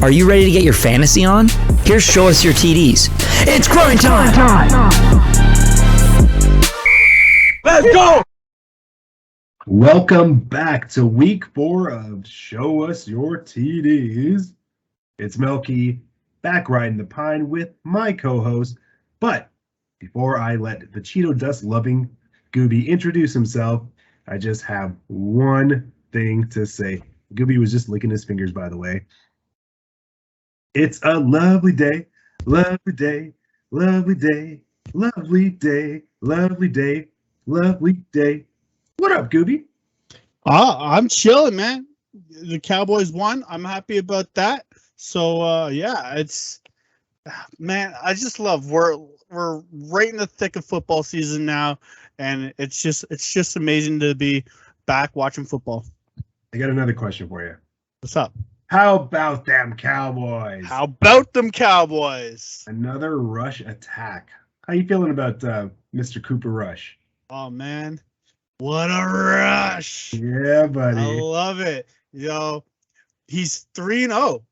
Are you ready to get your fantasy on? Here's Show Us Your TDs. It's grind time! Let's go! Welcome back to week 4 of Show Us Your TDs. It's Melky, back riding the pine with my co-host. But before I let the Cheeto dust loving Goobie introduce himself, I just have one thing to say. Goobie was just licking his fingers, by the way. It's a lovely day, lovely day, lovely day, lovely day, lovely day, lovely day. What up, Goobie? I'm chilling, man. The Cowboys won. I'm happy about that. So yeah, it's man, I just love we're right in the thick of football season now, and it's just amazing to be back watching football. I got another question for you. What's up? How about them Cowboys? How about them Cowboys? Another rush attack. How you feeling about Mr. Cooper Rush? Oh man, what a rush! Yeah, buddy. I love it. Yo, he's 3-0.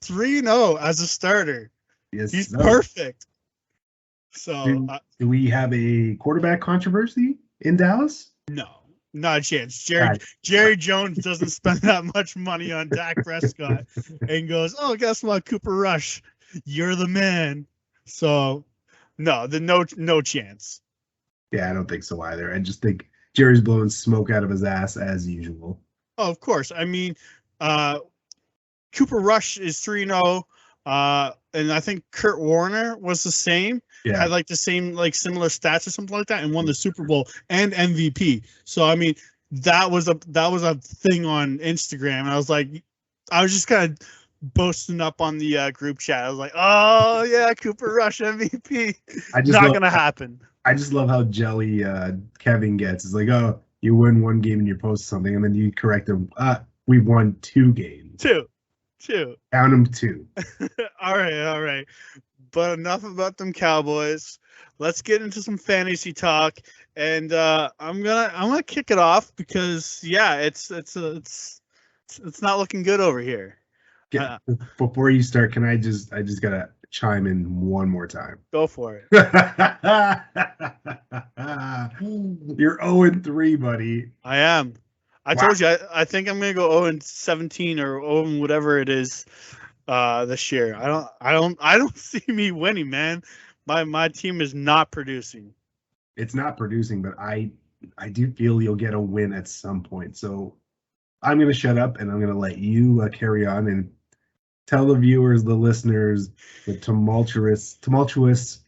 3-0 as a starter. Yes, He's perfect. So do we have a quarterback controversy in Dallas? no, not a chance. Jerry Jones doesn't spend that much money on Dak Prescott and goes, "Oh, guess what, Cooper Rush, you're the man." So no chance. Yeah, I don't think so either. I just think Jerry's blowing smoke out of his ass as usual. Oh, of course. I mean, Cooper Rush is 3-0. And I think Kurt Warner was the same. Yeah. Had like the same, like similar stats or something like that, and won the Super Bowl and MVP. So I mean, that was a thing on Instagram, and I was just kind of boasting up on the group chat. I was like, oh yeah, Cooper Rush MVP. Not gonna happen. I just love how jelly Kevin gets. It's like, oh, you win one game and you post something, and then you correct him. We won 2 games. Two. Count them 2. All right. But enough about them Cowboys. Let's get into some fantasy talk, and I'm gonna kick it off because yeah, it's not looking good over here. Before you start, I just gotta chime in one more time. Go for it. You're 0-3, buddy. I am. I told you. I think I'm gonna go 0-17 or 0 whatever it is this year. I don't see me winning, man. My team is not producing. It's not producing, but I do feel you'll get a win at some point. So I'm gonna shut up and I'm gonna let you carry on and tell the viewers, the listeners, the tumultuous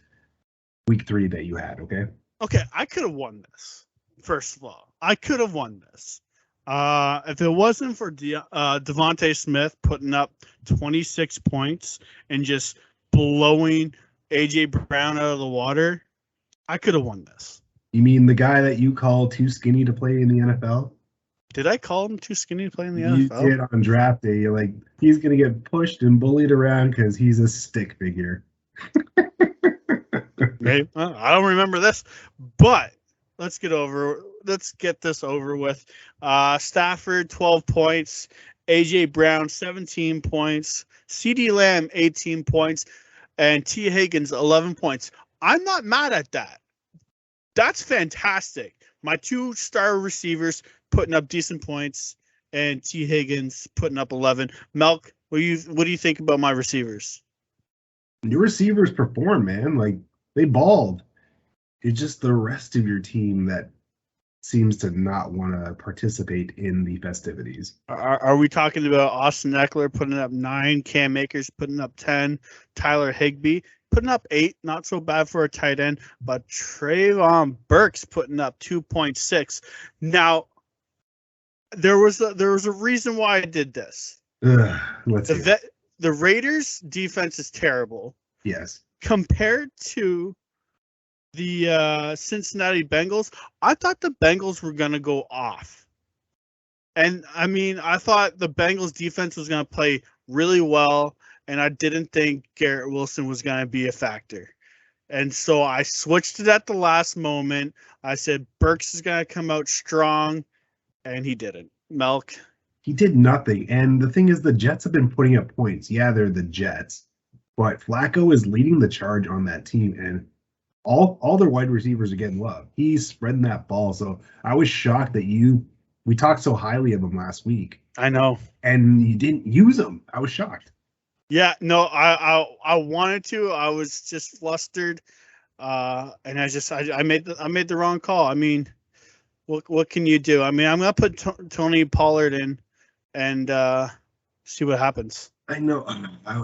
week 3 that you had. Okay, I could have won this. First of all, I could have won this. If it wasn't for Devontae Smith putting up 26 points and just blowing A.J. Brown out of the water, I could have won this. You mean the guy that you call too skinny to play in the NFL? Did I call him too skinny to play in the NFL? You did on draft day. You're like, he's going to get pushed and bullied around because he's a stick figure. Maybe. I don't remember this, but let's get this over with. Stafford, 12 points. A.J. Brown, 17 points. C.D. Lamb, 18 points. And T. Higgins, 11 points. I'm not mad at that. That's fantastic. My 2 star receivers putting up decent points, and T. Higgins putting up 11. Melk, what do you think about my receivers? Your receivers perform, man. Like, they balled. It's just the rest of your team that seems to not want to participate in the festivities. Are we talking about Austin Eckler putting up 9, Cam Akers putting up 10, Tyler Higbee putting up 8, not so bad for a tight end, but Trayvon Burks putting up 2.6. Now, there was a reason why I did this. The Raiders' defense is terrible. Yes. Compared to the Cincinnati Bengals, I thought the Bengals were going to go off. And, I mean, I thought the Bengals defense was going to play really well, and I didn't think Garrett Wilson was going to be a factor. And so I switched it at the last moment. I said Burks is going to come out strong, and he didn't. Melk, he did nothing. And the thing is, the Jets have been putting up points. Yeah, they're the Jets, but Flacco is leading the charge on that team, and all their wide receivers are getting love. He's spreading that ball. So I was shocked that we talked so highly of him last week. I know. And you didn't use him. I was shocked. Yeah, no, I wanted to. I was just flustered, and I made the wrong call. I mean, what can you do? I mean, I'm gonna put Tony Pollard in, and see what happens. I know.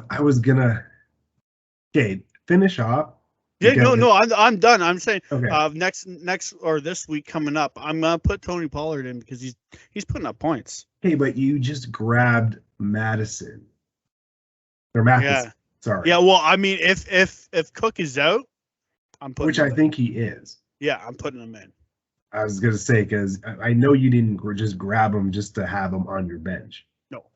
I was gonna. Okay, finish off. Yeah, no, I'm done. I'm saying Okay. next or this week coming up, I'm gonna put Tony Pollard in because he's putting up points. Hey, but you just grabbed Madison. Or Matheson. Yeah. Sorry. Yeah, well, I mean, if Cook is out, I'm putting. Which I think he is. Yeah, I'm putting him in. I was gonna say because I know you didn't just grab him just to have him on your bench. No.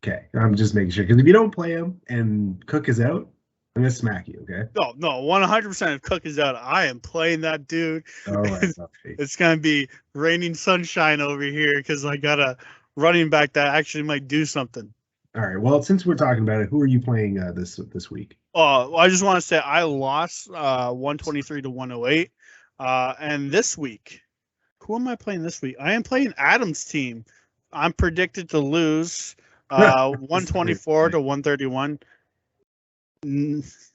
Okay, I'm just making sure because if you don't play him and Cook is out, I'm gonna smack you. Okay. No, 100%. If Cook is out, I am playing that dude. All right. It's gonna be raining sunshine over here because I got a running back that actually might do something. All right. Well, since we're talking about it, who are you playing this week? Oh, I just want to say I lost 123 to 108. And this week, who am I playing this week? I am playing Adam's team. I'm predicted to lose 124 to 131. It's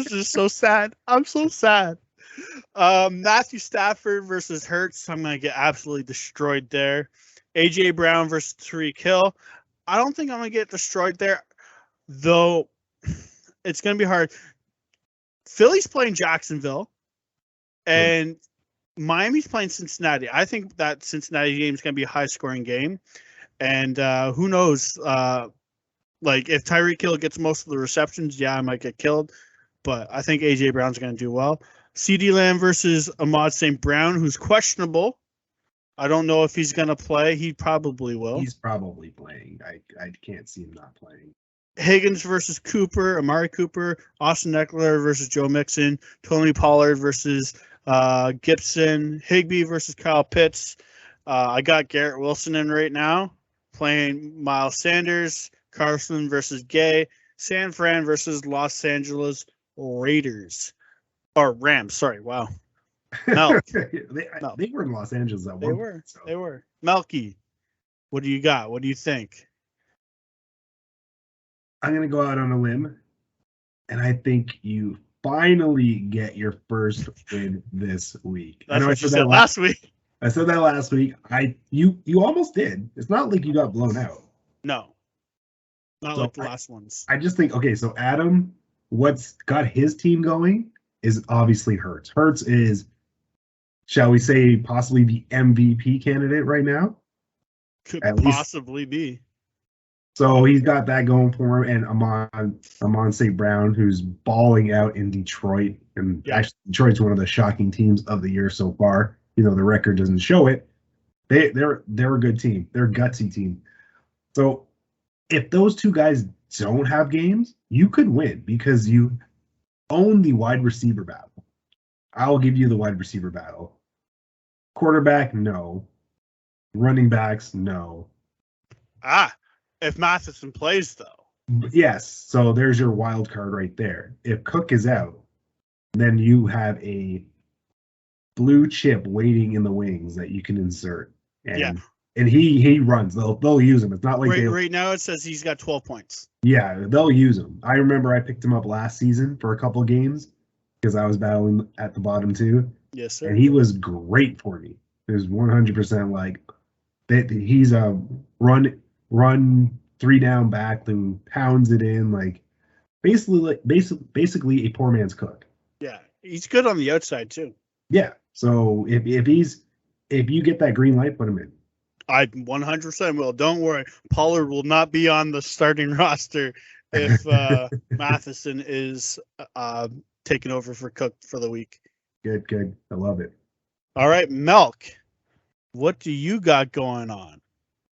just so sad. I'm so sad. Matthew Stafford versus Hurts. I'm gonna get absolutely destroyed there. AJ Brown versus Tyreek Hill. I don't think I'm gonna get destroyed there, though. It's gonna be hard. Philly's playing Jacksonville, and Miami's playing Cincinnati. I think that Cincinnati game is gonna be a high-scoring game, and who knows? Like if Tyreek Hill gets most of the receptions, yeah, I might get killed, but I think AJ Brown's gonna do well. CeeDee Lamb versus Ahmad St. Brown, who's questionable. I don't know if he's going to play. He probably will. He's probably playing. I can't see him not playing. Higgins versus Cooper, Amari Cooper, Austin Eckler versus Joe Mixon, Tony Pollard versus Gibson, Higbee versus Kyle Pitts. I got Garrett Wilson in right now, playing Miles Sanders, Carson versus Gay, San Fran versus Los Angeles Raiders. Or Rams, sorry, wow. Melk. They were in Los Angeles at one point. They were. Melky, what do you got? What do you think? I'm going to go out on a limb, and I think you finally get your first win this week. That's what you said last week. I said that last week. You almost did. It's not like you got blown out. No. Not like the last ones. I just think, okay, so Adam, what's got his team going is obviously Hurts. Hurts is, shall we say, possibly the MVP candidate right now. Could possibly be. So he's got that going for him, and Amon St. Brown, who's balling out in Detroit, and actually Detroit's one of the shocking teams of the year so far. You know, the record doesn't show it. They're a good team. They're a gutsy team. So if those two guys don't have games, you could win because you own the wide receiver battle. I'll give you the wide receiver battle. Quarterback, no. Running backs, no. If Matheson plays, though. Yes. So there's your wild card right there. If Cook is out, then you have a blue chip waiting in the wings that you can insert. And he runs. They'll use him. It's not like right now it says he's got 12 points. Yeah, they'll use him. I remember I picked him up last season for a couple of games because I was battling at the bottom too. Yes, sir. And he was great for me. It was 100% like he's a run 3 down back, then pounds it in, like basically a poor man's Cook. Yeah, he's good on the outside too. Yeah. So if you get that green light, put him in. I 100% will. Don't worry. Pollard will not be on the starting roster if Matheson is taking over for Cook for the week. Good. I love it. All right, Melk, what do you got going on?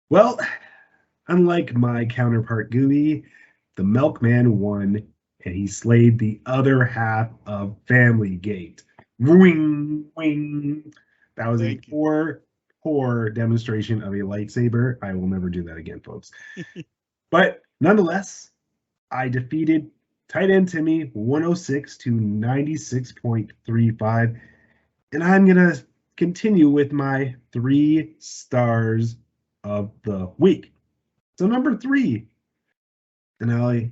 Well, unlike my counterpart Goobie, the Melk-Man won, and he slayed the other half of Family Gate. Wing, wing. That was a poor demonstration of a lightsaber. I will never do that again, folks. But nonetheless, I defeated tight end Timmy 106 to 96.35. And I'm going to continue with my 3 stars of the week. So number 3, Denali,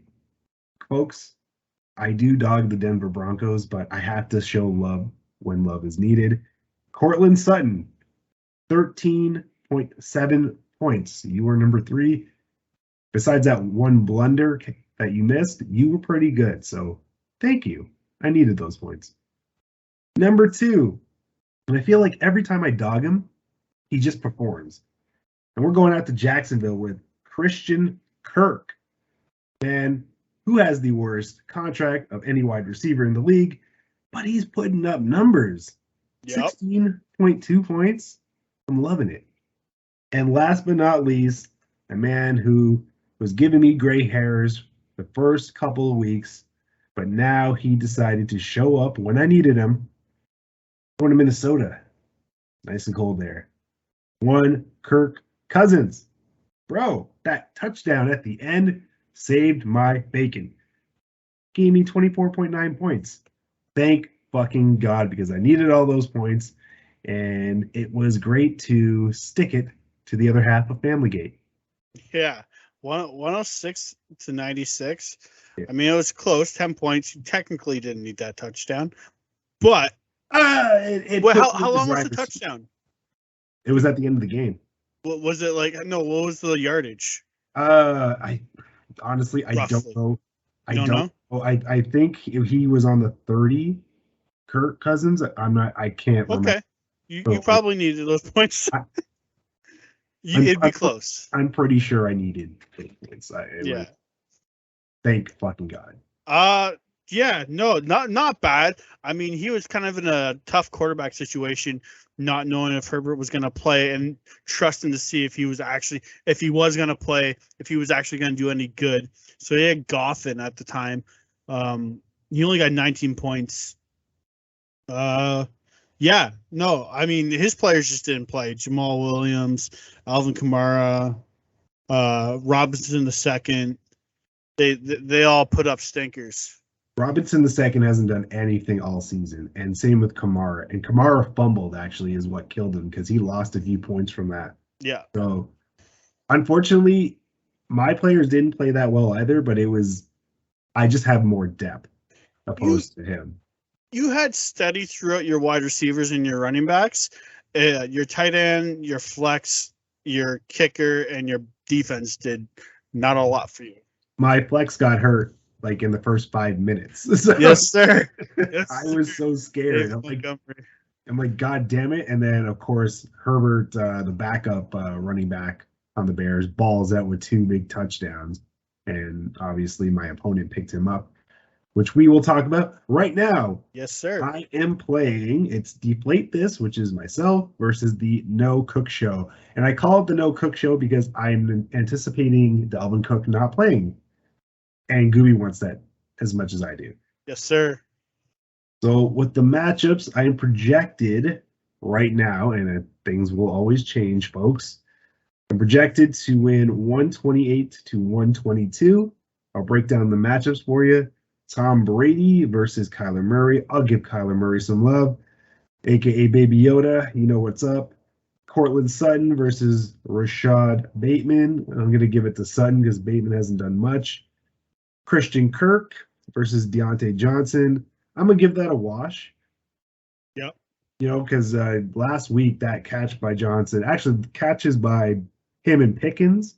folks, I do dog the Denver Broncos, but I have to show love when love is needed. Cortland Sutton, 13.7 points. You were number 3. Besides that one blunder that you missed, you were pretty good. So thank you. I needed those points. Number 2, and I feel like every time I dog him, he just performs. And we're going out to Jacksonville with Christian Kirk. Man, who has the worst contract of any wide receiver in the league, but he's putting up numbers. Yep. 16.2 points. I'm loving it. And last but not least, a man who was giving me gray hairs the first couple of weeks, but now he decided to show up when I needed him. Going to Minnesota. Nice and cold there. One Kirk Cousins. Bro, that touchdown at the end saved my bacon. Gave me 24.9 points. Thank fucking God, because I needed all those points, and it was great to stick it to the other half of Familygate. Yeah, 106 to 96. Yeah. I mean, it was close, 10 points. You technically didn't need that touchdown, but how long was the touchdown? It was at the end of the game. What was it like? No, what was the yardage? I honestly, I don't know. I don't know. I think he was on the 30. Kirk Cousins. I can't remember. Okay. You probably needed those points. It'd be close. I'm pretty sure I needed points. Thank fucking God. Yeah, no, not bad. I mean, he was kind of in a tough quarterback situation, not knowing if Herbert was going to play and trusting to see if he was actually going to do any good. So he had Goffin at the time. He only got 19 points. Yeah, no, I mean, his players just didn't play. Jamal Williams, Alvin Kamara, Robinson II. They all put up stinkers. Robinson II hasn't done anything all season, and same with Kamara. And Kamara fumbled, actually, is what killed him, because he lost a few points from that. Yeah. So, unfortunately, my players didn't play that well either, but I just have more depth opposed to him. You had steady throughout your wide receivers and your running backs, your tight end, your flex, your kicker, and your defense did not a lot for you. My flex got hurt like in the first 5 minutes. So yes, sir. Yes, I was so scared. I'm like, God damn it. And then, of course, Herbert, the backup running back on the Bears, balls out with 2 big touchdowns. And obviously my opponent picked him up, which we will talk about right now. Yes, sir. I am playing, it's Deflate This, which is myself, versus the No Cook Show. And I call it the No Cook Show because I'm anticipating Dalvin Cook not playing. And Goobie wants that as much as I do. Yes, sir. So with the matchups, I am projected right now, and things will always change, folks. I'm projected to win 128 to 122. I'll break down the matchups for you. Tom Brady versus Kyler Murray. I'll give Kyler Murray some love, a.k.a. Baby Yoda. You know what's up. Cortland Sutton versus Rashad Bateman. I'm going to give it to Sutton because Bateman hasn't done much. Christian Kirk versus Deontay Johnson. I'm going to give that a wash. Yep. You know, because last week that catch by Johnson, actually catches by him and Pickens.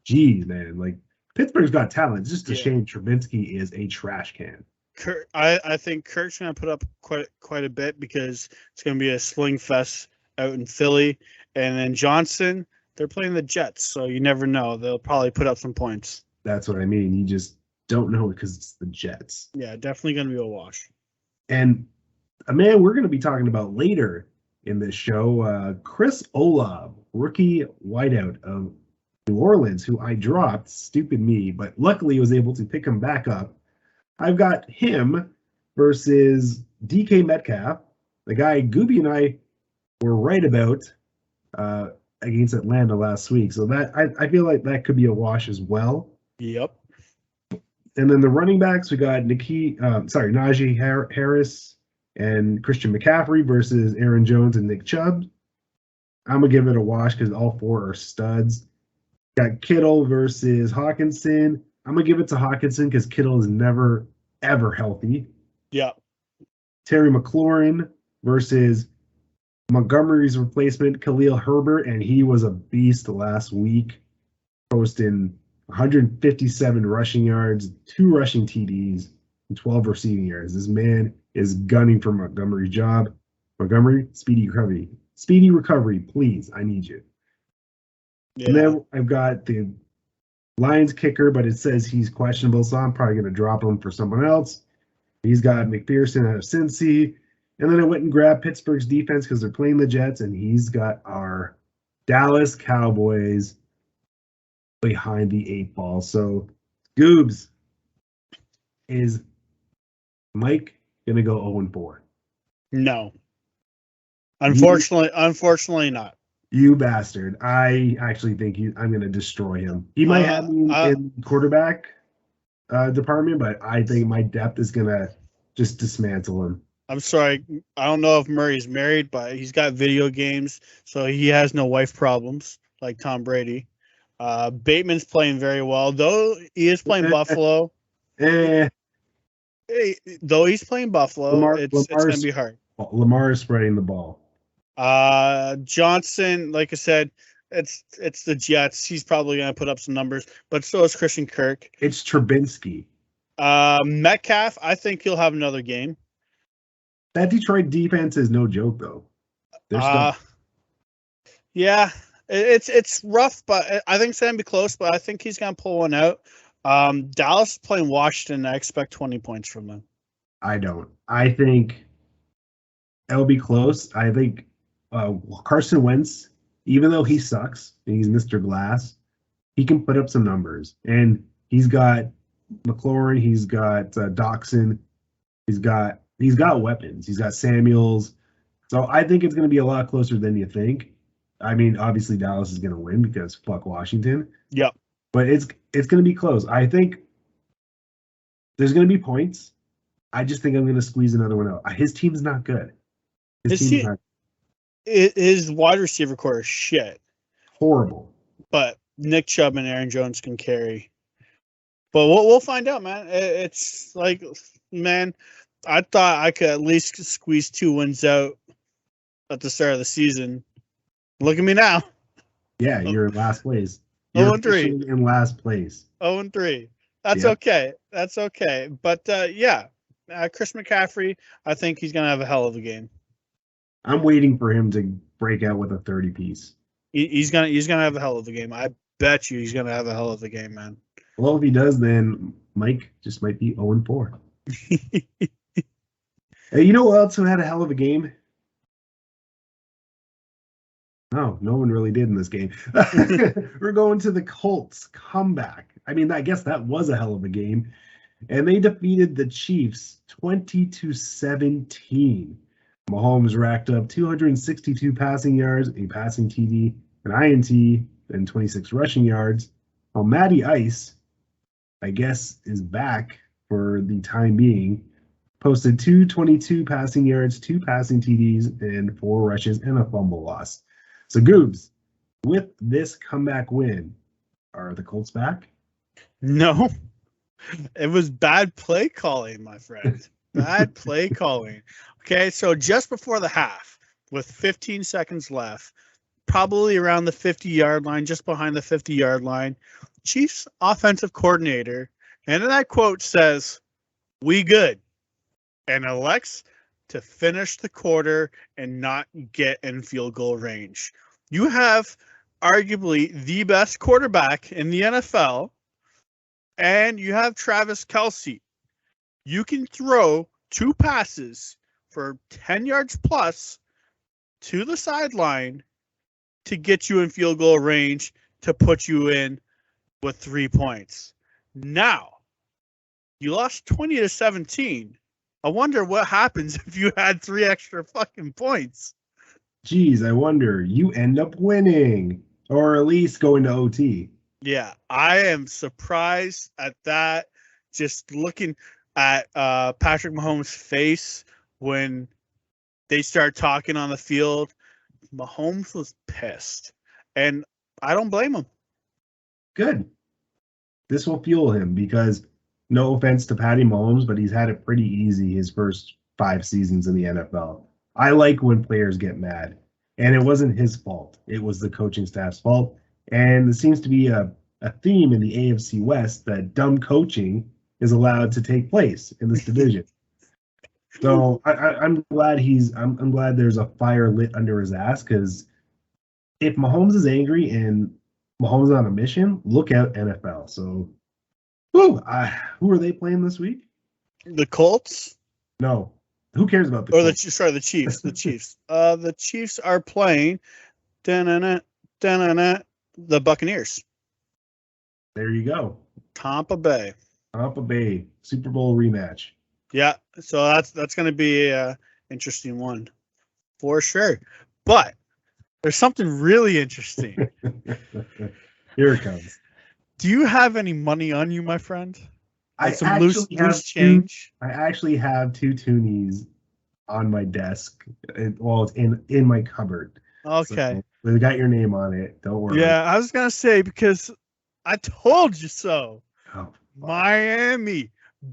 Geez, man, like Pittsburgh's got talent. It's just a shame Trubinsky is a trash can. I think Kirk's going to put up quite a bit because it's going to be a sling fest out in Philly. And then Johnson, they're playing the Jets, so you never know. They'll probably put up some points. That's what I mean. You just don't know because it's the Jets. Yeah, definitely going to be a wash. And a man we're going to be talking about later in this show, Chris Olave, rookie wideout of New Orleans, who I dropped, stupid me, but luckily was able to pick him back up. I've got him versus DK Metcalf, the guy Goobie and I were right about against Atlanta last week. So that I feel like that could be a wash as well. Yep. And then the running backs, we got Najee Harris and Christian McCaffrey versus Aaron Jones and Nick Chubb. I'm gonna give it a wash because all four are studs. Got Kittle versus Hawkinson. I'm gonna give it to Hawkinson because Kittle is never ever healthy. Yeah. Terry McLaurin versus Montgomery's replacement, Khalil Herbert, and he was a beast last week, posting 157 rushing yards, 2 rushing TDs, and 12 receiving yards. This man is gunning for Montgomery's job. Montgomery, speedy recovery. Speedy recovery, please. I need you. Yeah. And then I've got the Lions kicker, but it says he's questionable, so I'm probably going to drop him for someone else. He's got McPherson out of Cincy. And then I went and grabbed Pittsburgh's defense because they're playing the Jets, and he's got our Dallas Cowboys behind the 8 ball. So, Goobs, is Mike going to go 0-4? No. Unfortunately not. You bastard. I actually think I'm going to destroy him. He might have me in quarterback department, but I think my depth is going to just dismantle him. I'm sorry. I don't know if Murray's married, but he's got video games, so he has no wife problems like Tom Brady. Bateman's playing very well, though he is playing Buffalo. Though he's playing Buffalo, it's going to be hard. Lamar is spreading the ball. Johnson, like I said, it's the Jets. He's probably going to put up some numbers, but so is Christian Kirk. It's Trubinsky. Metcalf, I think he'll have another game. That Detroit defense is no joke, though. Yeah, it's rough, but I think it's going to be close, but I think he's going to pull one out. Dallas is playing Washington. I expect 20 points from them. I don't. I think it'll be close. I think Carson Wentz, even though he sucks, and he's Mr. Glass, he can put up some numbers. And he's got McLaurin, he's got Doxson, he's got weapons. He's got Samuels. So I think it's going to be a lot closer than you think. I mean, obviously Dallas is going to win because fuck Washington. Yep. But it's going to be close. I think there's going to be points. I just think I'm going to squeeze another one out. His team's not good. His wide receiver core is shit. Horrible. But Nick Chubb and Aaron Jones can carry. But we'll find out, man. It's like, man, I thought I could at least squeeze 2 wins out at the start of the season. Look at me now. Yeah, you're in last place. 0-3. In last place. 0-3. That's okay. That's okay. But Chris McCaffrey, I think he's gonna have a hell of a game. I'm waiting for him to break out with a 30-piece. He's gonna have a hell of a game. I bet you he's gonna have a hell of a game, man. Well, if he does, then Mike just might be 0-4. Hey, you know what else who had a hell of a game? No one really did in this game. We're going to the Colts comeback. I mean, I guess that was a hell of a game. And they defeated the Chiefs 20-17. Mahomes racked up 262 passing yards, a passing TD, an INT, and 26 rushing yards. While Matty Ice, I guess, is back for the time being, posted 222 passing yards, 2 passing TDs, and 4 rushes and a fumble loss. So, Goobs, with this comeback win, are the Colts back? No. It was bad play calling, my friend. Bad play calling. Okay, so just before the half, with 15 seconds left, probably around the 50-yard line, just behind the 50-yard line, Chiefs offensive coordinator, and in that quote says, "We good," and elects to finish the quarter and not get in field goal range. You have arguably the best quarterback in the NFL, and you have Travis Kelce. You can throw 2 passes for 10 yards plus to the sideline to get you in field goal range to put you in with 3 points. Now, you lost 20-17. I wonder what happens if you had 3 extra fucking points. Geez, I wonder. You end up winning, or at least going to OT. Yeah, I am surprised at that. Just looking at Patrick Mahomes' face when they start talking on the field, Mahomes was pissed, and I don't blame him. Good. This will fuel him because, no offense to Patty Mahomes, but he's had it pretty easy his first 5 seasons in the NFL. I like when players get mad, and it wasn't his fault. It was the coaching staff's fault, and it seems to be a theme in the AFC West that dumb coaching is allowed to take place in this division. So I'm glad I'm glad there's a fire lit under his ass, because if Mahomes is angry and Mahomes is on a mission, look out NFL. So, who are they playing this week? The Colts No, who cares about the or Colts? the Chiefs. The Chiefs. The Chiefs are playing the Buccaneers. There you go. Tampa Bay. Tampa Bay Super Bowl rematch. Yeah, so that's going to be a interesting one for sure. But there's something really interesting. Here it comes. Do you have any money on you, my friend? I Like some actually loose change. I actually have 2 toonies on my desk. It's in my cupboard. Okay. So they got your name on it. Don't worry. Yeah, I was gonna say because I told you so. Oh, Miami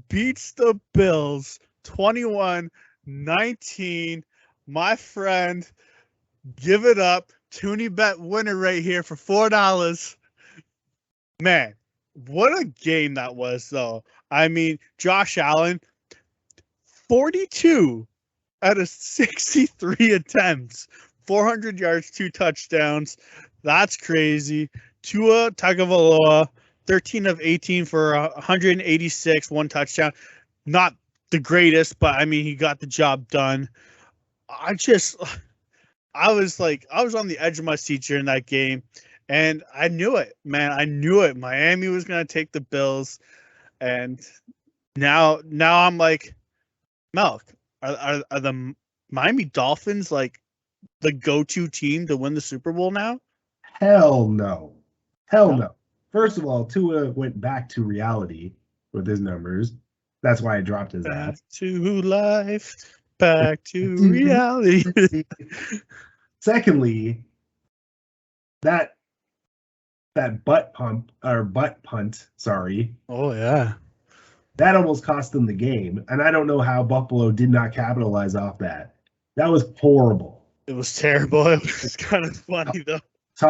beats the Bills 21-19. My friend, give it up. Toonie bet winner right here for $4. Man, what a game that was, though. I mean, Josh Allen, 42 out of 63 attempts, 400 yards, 2 touchdowns. That's crazy. Tua Tagovailoa, 13 of 18 for 186, 1 touchdown. Not the greatest, but I mean, he got the job done. I was on the edge of my seat during that game, and I knew it, man. I knew it. Miami was going to take the Bills, and now I'm like, Melk, are the Miami Dolphins like the go-to team to win the Super Bowl now? Hell no. Hell no. First of all, Tua went back to reality with his numbers. That's why I dropped his Back ass. to life, back to reality. Secondly, that butt punt, sorry, Oh yeah. that almost cost them the game. And I don't know how Buffalo did not capitalize off that. That was horrible. It was terrible. It was kind of funny though.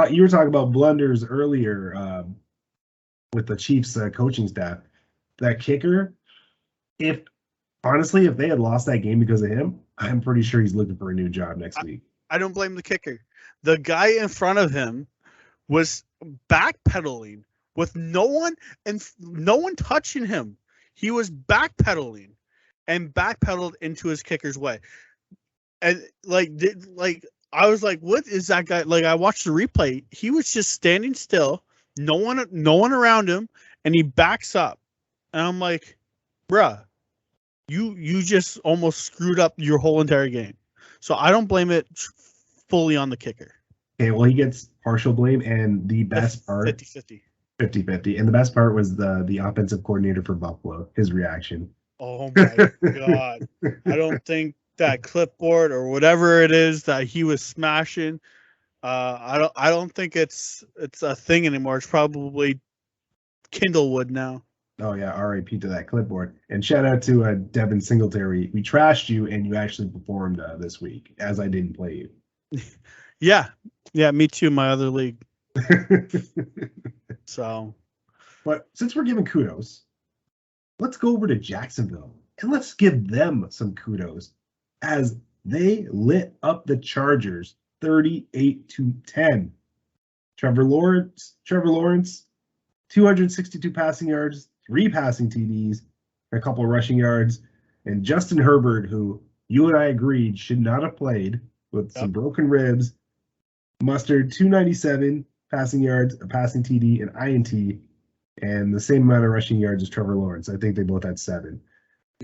You were talking about blunders earlier with the Chiefs coaching staff. That kicker, if they had lost that game because of him, I'm pretty sure he's looking for a new job next week. I don't blame the kicker. The guy in front of him was backpedaling with no one touching him. He was backpedaling and backpedaled into his kicker's way. And I was like, what is that guy? Like, I watched the replay. He was just standing still, no one around him, and he backs up. And I'm like, bruh, you just almost screwed up your whole entire game. So I don't blame it fully on the kicker. Okay, well, he gets partial blame, and the best part 50-50. 50-50. And the best part was the offensive coordinator for Buffalo, his reaction. Oh my God. I don't think that clipboard or whatever it is that he was smashing, I don't think it's a thing anymore. It's probably Kindlewood now. Oh yeah, RIP to that clipboard. And shout out to Devin Singletary. We trashed you, and you actually performed this week, as I didn't play you. Yeah, me too. My other league. So, but since we're giving kudos, let's go over to Jacksonville and let's give them some kudos as they lit up the Chargers 38-10. Trevor Lawrence, 262 passing yards, 3 passing TDs, a couple of rushing yards, and Justin Herbert, who you and I agreed should not have played with some broken ribs, mustered 297 passing yards, a passing TD, an INT, and the same amount of rushing yards as Trevor Lawrence. I think they both had 7.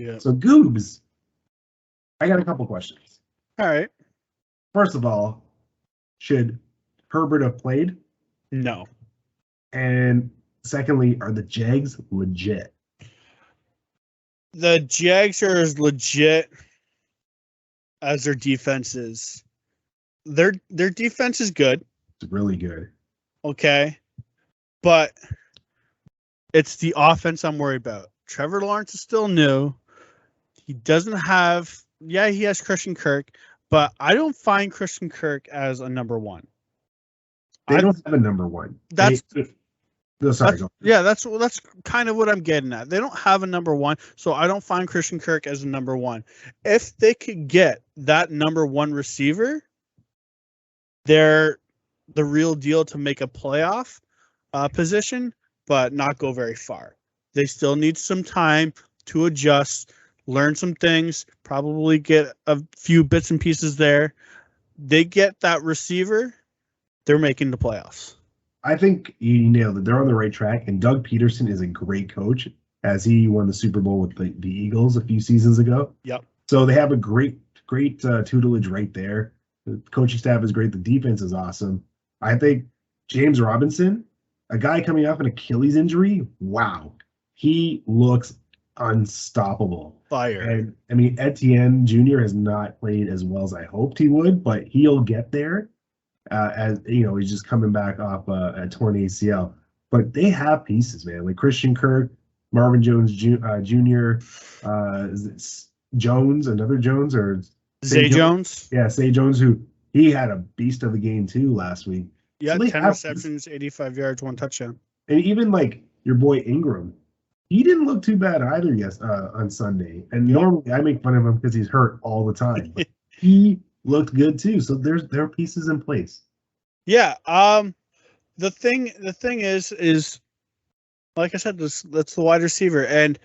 yeah. So, Goobs, I got a couple questions. All right. First of all, should Herbert have played? No. And secondly, are the Jags legit? The Jags are as legit as their defense is. Their defense is good. It's really good. Okay. But it's the offense I'm worried about. Trevor Lawrence is still new. He doesn't have, he has Christian Kirk, but I don't find Christian Kirk as a number one. They don't have a number one. That's sorry. that's kind of what I'm getting at. They don't have a number one, so I don't find Christian Kirk as a number one. If they could get that number one receiver, they're the real deal to make a playoff position, but not go very far. They still need some time to adjust, learn some things, probably get a few bits and pieces there. They get that receiver, they're making the playoffs. I think you nailed it. They're on the right track, and Doug Peterson is a great coach, as he won the Super Bowl with the Eagles a few seasons ago. Yep. So they have a great tutelage right there. The coaching staff is great. The defense is awesome. I think James Robinson, a guy coming off an Achilles injury, wow, he looks unstoppable. Fire. And I mean, Etienne Jr. has not played as well as I hoped he would, but he'll get there. As you know, he's just coming back off a torn ACL. But they have pieces, man. Like Christian Kirk, Marvin Jones Jr., Jones, another Jones, or Zay Jones. Yeah, Zay Jones, who he had a beast of a game too last week. Yeah, so 10 receptions, 85 yards, 1 touchdown. And even like your boy Ingram, he didn't look too bad either on Sunday. And normally I make fun of him because he's hurt all the time. But he looked good too. So there are pieces in place. Yeah. The thing is like I said, that's the wide receiver, and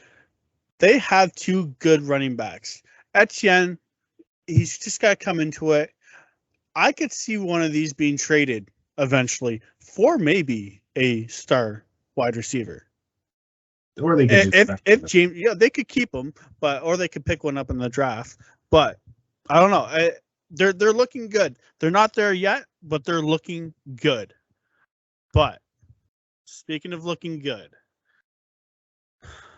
they have two good running backs. Etienne, he's just got to come into it. I could see one of these being traded eventually for maybe a star wide receiver. Or they could if James, they could keep him, or they could pick one up in the draft. But I don't know. They're looking good. They're not there yet, but they're looking good. But speaking of looking good,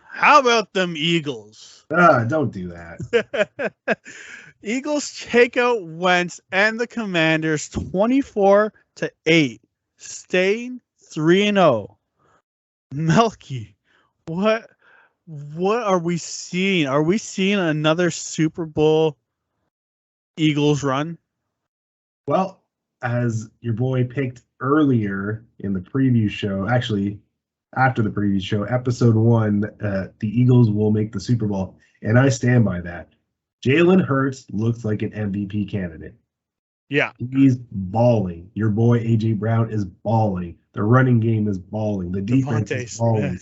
how about them Eagles? Don't do that. Eagles take out Wentz and the Commanders 24-8, staying 3-0. Melky, what are we seeing? Are we seeing another Super Bowl Eagles run? Well, as your boy picked earlier in the preview show, actually after the preview show, episode 1, the Eagles will make the Super Bowl, and I stand by that. Jalen Hurts looks like an MVP candidate. Yeah. He's balling. Your boy A.J. Brown is balling. The running game is balling. The defense is balling.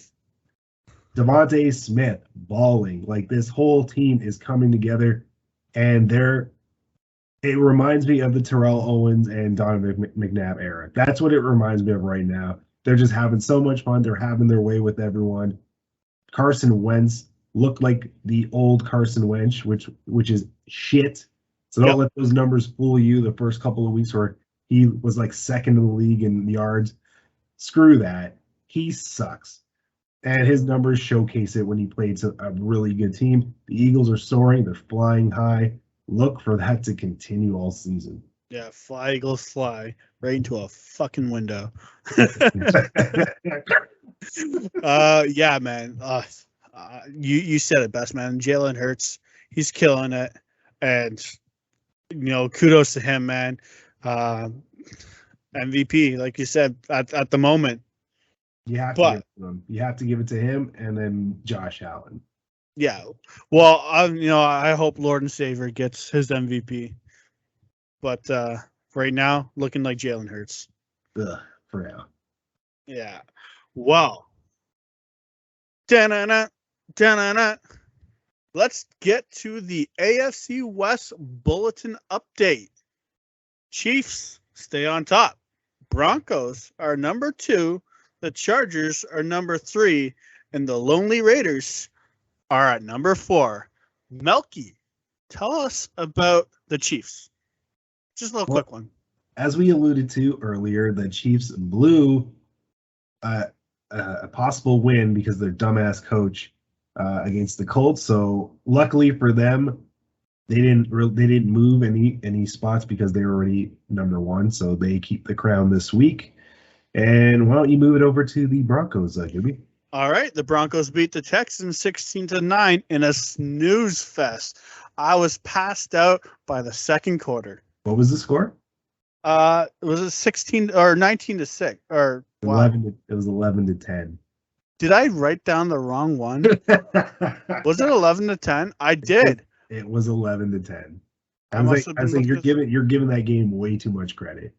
Devontae Smith balling. Like, this whole team is coming together, and it reminds me of the Terrell Owens and Donovan McNabb era. That's what it reminds me of right now. They're just having so much fun. They're having their way with everyone. Carson Wentz looked like the old Carson Wentz, which is shit. So don't let those numbers fool you the first couple of weeks where he was like second in the league in yards. Screw that. He sucks. And his numbers showcase it when he played a really good team. The Eagles are soaring. They're flying high. Look for that to continue all season. Yeah, fly, Eagles, fly right into a fucking window. Yeah, man. You said it best, man. Jalen Hurts, he's killing it, and kudos to him, man. MVP, like you said, at the moment. You have to give it to him. You have to give it to him, and then Josh Allen. Yeah. Well, I hope Lord and Savior gets his MVP. But right now, looking like Jalen Hurts. Ugh, for now. Yeah. Well. Da-na-na, da-na-na. Let's get to the AFC West Bulletin update. Chiefs stay on top. Broncos are number 2. The Chargers are number 3. And the Lonely Raiders are at number 4. Melky, tell us about the Chiefs. Just a little quick one. as we alluded to earlier, the Chiefs blew a possible win because of their dumbass coach against the Colts. So luckily for them, they didn't move any spots because they were already number one. So they keep the crown this week. And why don't you move it over to the Broncos, Goobie? All right, the Broncos beat the Texans 16-9 in a snooze fest. I was passed out by the second quarter. What was the score? Was it 16 or 19-6 or wow. 11. It was 11-10. Did I write down the wrong one? Was it 11-10? I did. It was 11-10. I was like, you're giving that game way too much credit.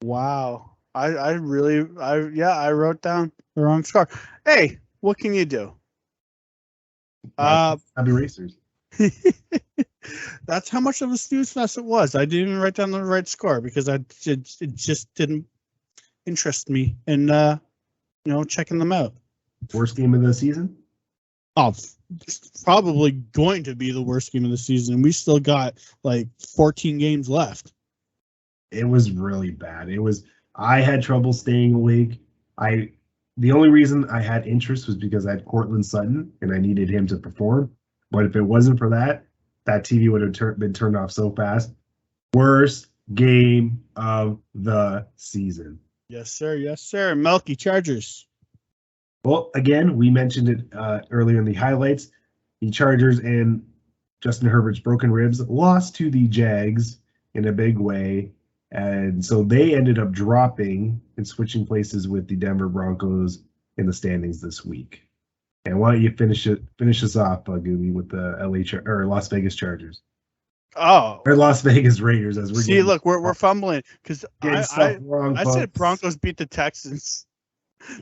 Wow. I wrote down the wrong score. Hey, what can you do? Happy racers. That's how much of a snooze fest it was. I didn't even write down the right score because it just didn't interest me in checking them out. Worst game of the season? Oh, it's probably going to be the worst game of the season. We still got like 14 games left. It was really bad. I had trouble staying awake. The only reason I had interest was because I had Cortland Sutton and I needed him to perform. But if it wasn't for that TV would have been turned off so fast. Worst game of the season. Yes, sir. Yes, sir. Melky Chargers. Well, again, we mentioned it earlier in the highlights. The Chargers and Justin Herbert's broken ribs lost to the Jags in a big way. And so they ended up dropping and switching places with the Denver Broncos in the standings this week. And why don't you finish us off, Goobie, with the Las Vegas Chargers? Oh, or Las Vegas Raiders, as we're look, we're fumbling because I said Broncos beat the Texans.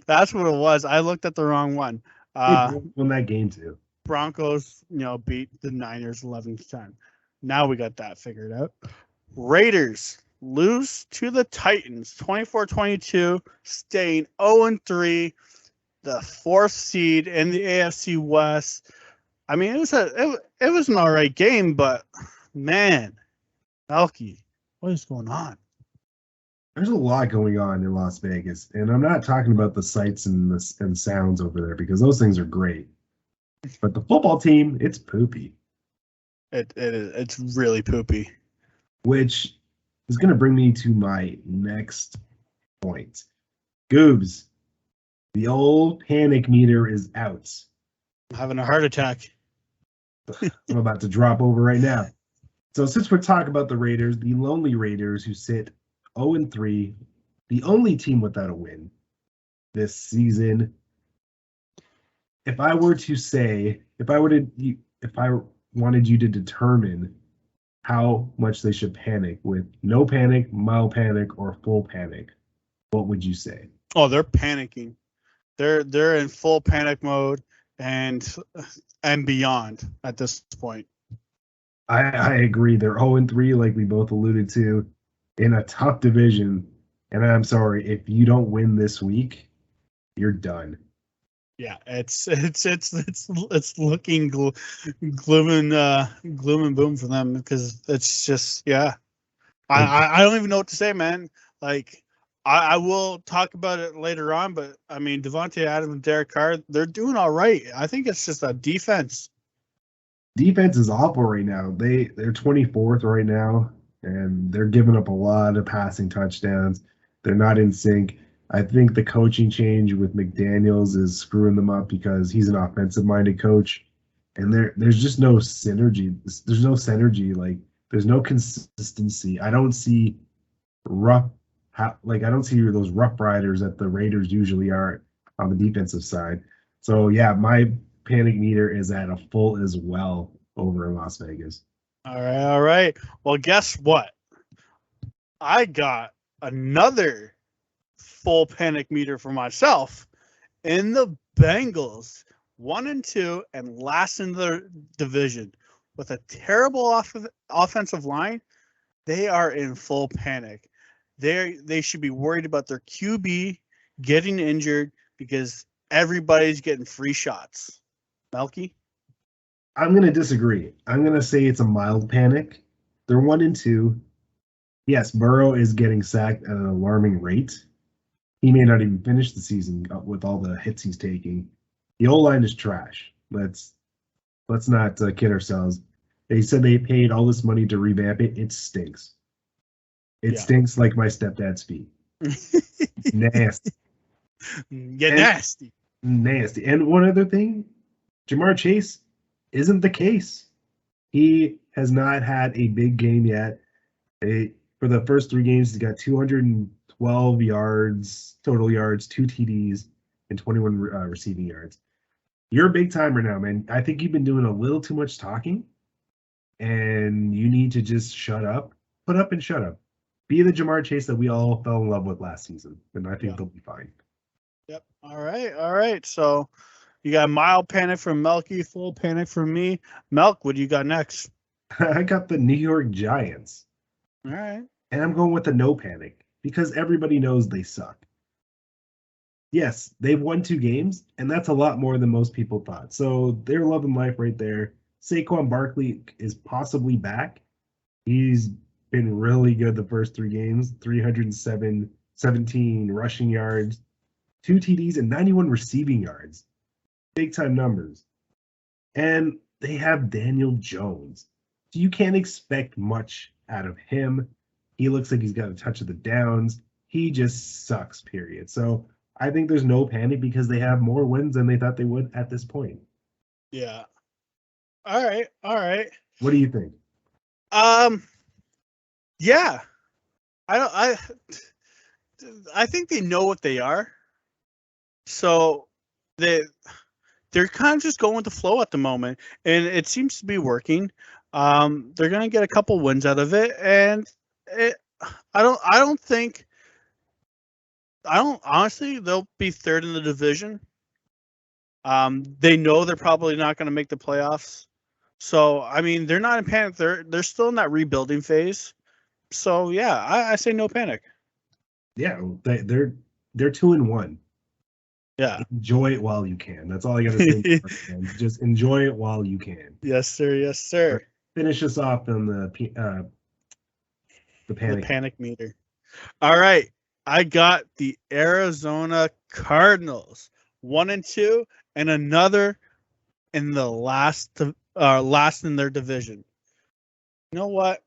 That's what it was. I looked at the wrong one. They won that game too. Broncos, beat the Niners 11-10. Now we got that figured out. Raiders lose to the Titans 24-22, staying 0-3, the fourth seed in the AFC West. I mean, it was an all right game, but man, Melky, what is going on? There's a lot going on in Las Vegas, and I'm not talking about the sights and sounds over there because those things are great. But the football team, it's poopy. It's really poopy. Which is going to bring me to my next point. Goobs, the old panic meter is out. I'm having a heart attack. I'm about to drop over right now. So since we're talking about the Raiders, the lonely Raiders who sit 0-3, the only team without a win this season. If I wanted you to determine how much they should panic with no panic, mild panic, or full panic, what would you say? Oh, they're panicking. They're in full panic mode and beyond at this point. I agree. They're 0-3, like we both alluded to, in a tough division. And I'm sorry, if you don't win this week, you're done. Yeah, it's looking gloom and boom for them because it's just I don't even know what to say, man. Like I will talk about it later on, but I mean Devontae Adams and Derek Carr, they're doing all right. I think it's just a defense. Defense is awful right now. They're 24th right now, and they're giving up a lot of passing touchdowns. They're not in sync. I think the coaching change with McDaniels is screwing them up because he's an offensive-minded coach, and there's just no synergy. There's no synergy. Like there's no consistency. I don't see I don't see those rough riders that the Raiders usually are on the defensive side. So yeah, my panic meter is at a full as well over in Las Vegas. All right. Well, guess what? I got another full panic meter for myself in the Bengals, 1-2 and last in the division with a terrible offensive line. They are in full panic. They should be worried about their QB getting injured because everybody's getting free shots. Melky? I'm going to disagree. I'm going to say it's a mild panic. They're 1-2. Yes, Burrow is getting sacked at an alarming rate. He may not even finish the season with all the hits he's taking. The O-line is trash. Let's not kid ourselves. They said they paid all this money to revamp it. It stinks. It stinks like my stepdad's feet. Nasty. Yeah, nasty. Nasty. And one other thing, Jamar Chase isn't the case. He has not had a big game yet. For the first 3 games, he's got 212 yards, total yards, 2 TDs, and 21 receiving yards. You're a big timer now, man. I think you've been doing a little too much talking, and you need to just shut up. Put up and shut up. Be the Jamar Chase that we all fell in love with last season, and I think they'll be fine. Yep. All right. So you got mild panic from Melky, full panic from me. Melk, what do you got next? I got the New York Giants. All right. And I'm going with the no panic because everybody knows they suck. Yes, they've won 2 games, and that's a lot more than most people thought. So they're loving life right there. Saquon Barkley is possibly back. He's been really good the first 3 games, 17 rushing yards, 2 TDs, and 91 receiving yards. Big time numbers. And they have Daniel Jones. So you can't expect much out of him. He looks like he's got a touch of the downs. He just sucks, period. So I think there's no panic because they have more wins than they thought they would at this point. Yeah. All right. What do you think? Yeah. I think they know what they are. So they're kind of just going with the flow at the moment, and it seems to be working. They're gonna get a couple wins out of it, and I don't honestly, they'll be 3rd in the division. They know they're probably not going to make the playoffs. So, I mean, they're not in panic. They're still in that rebuilding phase. So, yeah, I say no panic. Yeah, they're 2-1. Yeah. Enjoy it while you can. That's all I got to say. Just enjoy it while you can. Yes, sir. Finish us off on the panic. The panic meter. All right. I got the Arizona Cardinals 1-2 and another in the last in their division. You know what?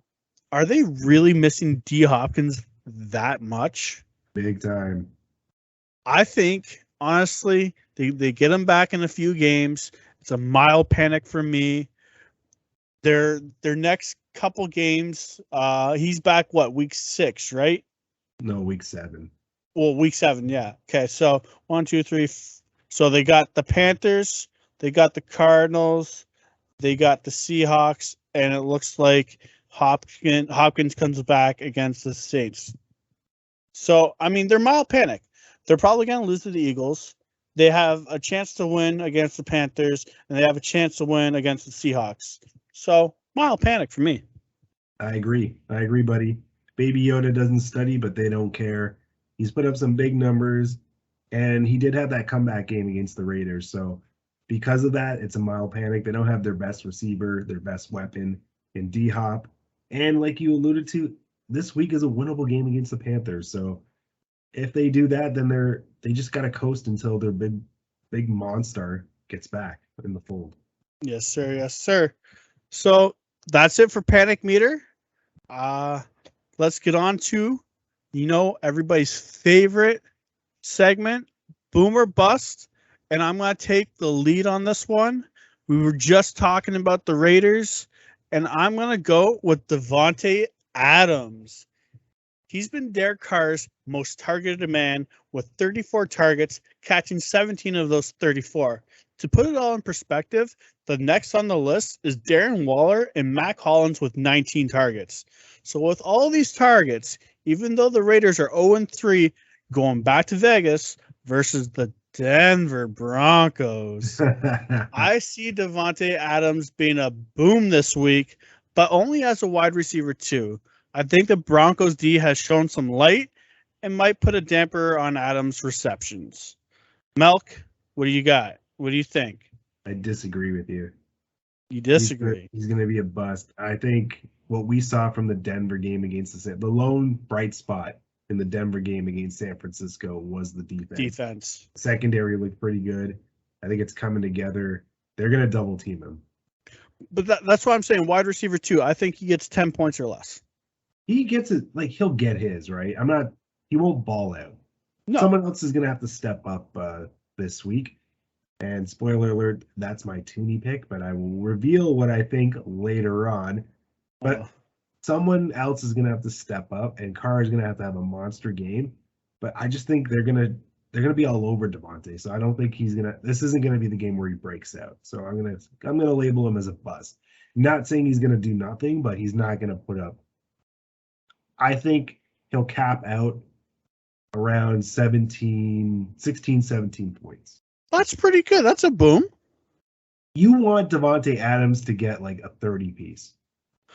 Are they really missing D Hopkins that much? Big time. I think honestly they get him back in a few games. It's a mild panic for me. Their next couple games, he's back week 6, right? No, week 7. Well, week 7, yeah. Okay, so 1, 2, 3. So they got the Panthers, they got the Cardinals, they got the Seahawks, and it looks like Hopkins comes back against the Saints. So, I mean, they're mild panic. They're probably going to lose to the Eagles. They have a chance to win against the Panthers, and they have a chance to win against the Seahawks. So, mild panic for me. I agree, buddy. Baby Yoda doesn't study, but they don't care. He's put up some big numbers, and he did have that comeback game against the Raiders. So because of that, it's a mild panic. They don't have their best receiver, their best weapon in D-Hop. And like you alluded to, this week is a winnable game against the Panthers. So if they do that, then they just got to coast until their big monster gets back in the fold. Yes, sir. So that's it for Panic Meter. Let's get on to, everybody's favorite segment, Boom or Bust. And I'm going to take the lead on this one. We were just talking about the Raiders, and I'm going to go with Davante Adams. He's been Derek Carr's most targeted man with 34 targets, catching 17 of those 34. To put it all in perspective, the next on the list is Darren Waller and Mac Hollins with 19 targets. So with all these targets, even though the Raiders are 0-3 going back to Vegas versus the Denver Broncos, I see Davante Adams being a boom this week, but only as a wide receiver too. I think the Broncos D has shown some light and might put a damper on Adams' receptions. Melk, what do you got? What do you think? I disagree with you. You disagree? He's going to be a bust. I think what we saw from the Denver game against the lone bright spot in the Denver game against San Francisco was the defense. Secondary looked pretty good. I think it's coming together. They're going to double team him. But that's why I'm saying wide receiver 2. I think he gets 10 points or less. He gets it. Like, he'll get his, right? He won't ball out. No. Someone else is going to have to step up this week. And spoiler alert, that's my Tooney pick, but I will reveal what I think later on. But someone else is going to have to step up, and Carr is going to have a monster game. But I just think they're going to be all over Devontae. So I don't think this isn't going to be the game where he breaks out. So I'm going to label him as a bust. Not saying he's going to do nothing, but he's not going to put up. I think he'll cap out around 16, 17 points. That's pretty good. That's a boom. You want Devontae Adams to get like a 30 piece.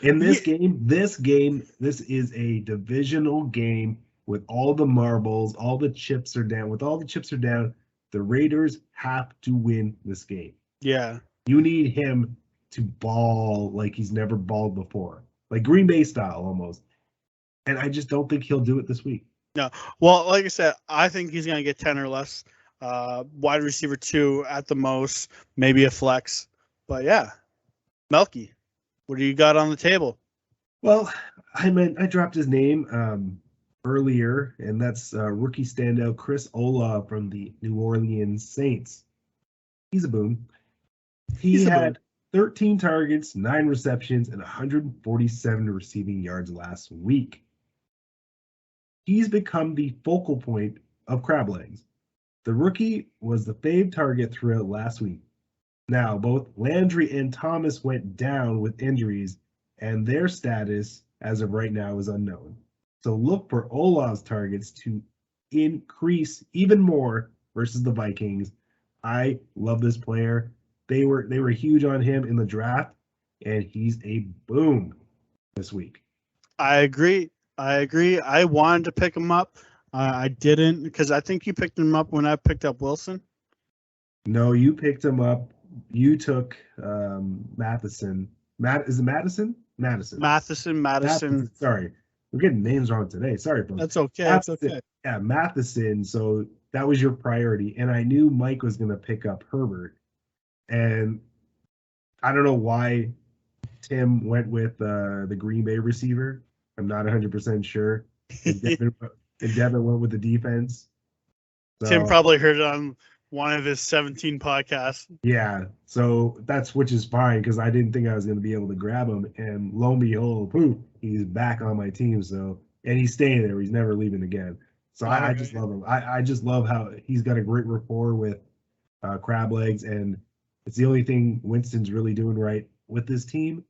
In this game, this is a divisional game with all the marbles, all the chips are down. With all the chips are down, the Raiders have to win this game. Yeah. You need him to ball like he's never balled before. Like Green Bay style almost. And I just don't think he'll do it this week. No. Well, like I said, I think he's going to get 10 or less. Wide receiver 2 at the most, maybe a flex. But yeah, Melky, what do you got on the table? Well, I dropped his name earlier, and that's rookie standout Chris Ola from the New Orleans Saints. He's a boom. He had 13 targets, 9 receptions, and 147 receiving yards last week. He's become the focal point of crab legs. The rookie was the fave target throughout last week. Now, both Landry and Thomas went down with injuries, and their status as of right now is unknown. So look for Ola's targets to increase even more versus the Vikings. I love this player. They were huge on him in the draft, and he's a boom this week. I agree. I wanted to pick him up. I didn't, because I think you picked him up when I picked up Wilson. No, you picked him up. You took Matheson. Is it Madison? Matheson. Sorry. We're getting names wrong today. Sorry, folks. That's okay. That's okay. Yeah, Matheson. So that was your priority. And I knew Mike was going to pick up Herbert. And I don't know why Tim went with the Green Bay receiver. I'm not 100% sure. And Devin went with the defense. So, Tim probably heard it on one of his 17 podcasts. Yeah, so which is fine because I didn't think I was going to be able to grab him. And lo and behold, poof, he's back on my team. So, and he's staying there. He's never leaving again. So I just love him. I just love how he's got a great rapport with Crab Legs, and it's the only thing Winston's really doing right with this team.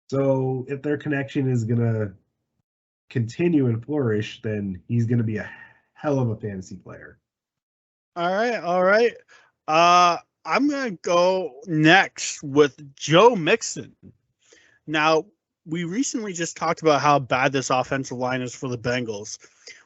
So if their connection is going to continue and flourish, then he's going to be a hell of a fantasy player. All right. I'm going to go next with Joe Mixon. Now, we recently just talked about how bad this offensive line is for the Bengals.